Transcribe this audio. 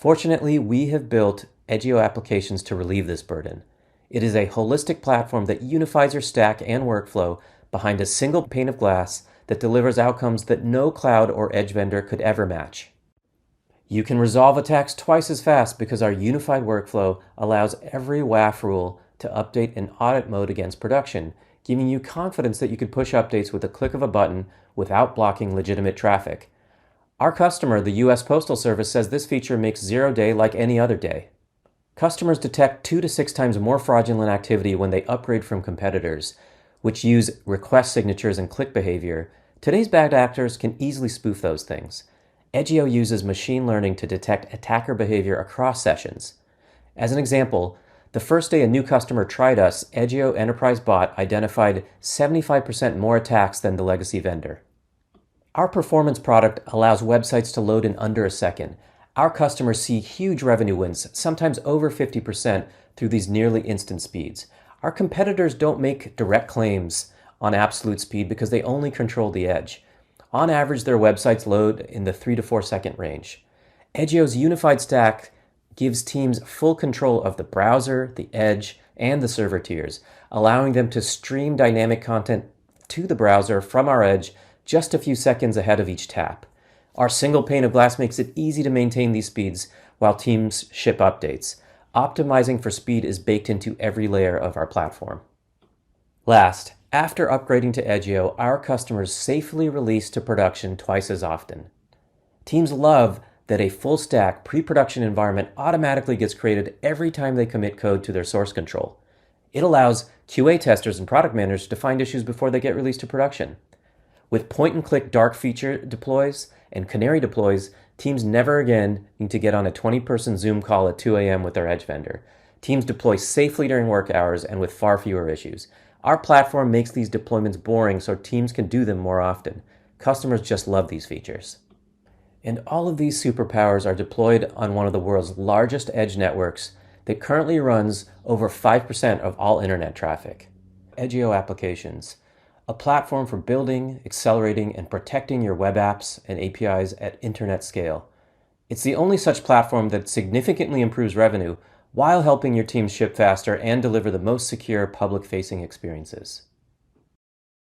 Fortunately, we have built Edgio Applications to relieve this burden. It is a holistic platform that unifies your stack and workflow behind a single pane of glass that delivers outcomes that no cloud or edge vendor could ever match. You can resolve attacks twice as fast because our unified workflow allows every WAF rule to update in audit mode against production, giving you confidence that you can push updates with a click of a button without blocking legitimate traffic. Our customer, the U.S. Postal Service, says this feature makes 0-day like any other day. Customers detect 2 to 6 times more fraudulent activity when they upgrade from competitors, which use request signatures and click behavior. Today's bad actors can easily spoof those things. Edgio uses machine learning to detect attacker behavior across sessions. As an example, the first day a new customer tried us, Edgio Enterprise Bot identified 75% more attacks than the legacy vendor. Our performance product allows websites to load in under a second. Our customers see huge revenue wins, sometimes over 50%, through these nearly instant speeds. Our competitors don't make direct claims on absolute speed because they only control the edge. On average, their websites load in the 3 to 4 second range. Edgio's unified stack gives teams full control of the browser, the edge, and the server tiers, allowing them to stream dynamic content to the browser from our edge just a few seconds ahead of each tap. Our single pane of glass makes it easy to maintain these speeds while teams ship updates. Optimizing for speed is baked into every layer of our platform. Last, after upgrading to Edgio, our customers safely release to production twice as often. Teams love that a full stack pre-production environment automatically gets created every time they commit code to their source control. It allows QA testers and product managers to find issues before they get released to production. With point-and-click dark feature deploys and canary deploys, teams never again need to get on a 20-person Zoom call at 2 a.m. with their edge vendor. Teams deploy safely during work hours and with far fewer issues. Our platform makes these deployments boring so teams can do them more often. Customers just love these features. And all of these superpowers are deployed on one of the world's largest edge networks that currently runs over 5% of all internet traffic. Edgio Applications, a platform for building, accelerating, and protecting your web apps and APIs at internet scale. It's the only such platform that significantly improves revenue while helping your team ship faster and deliver the most secure public-facing experiences.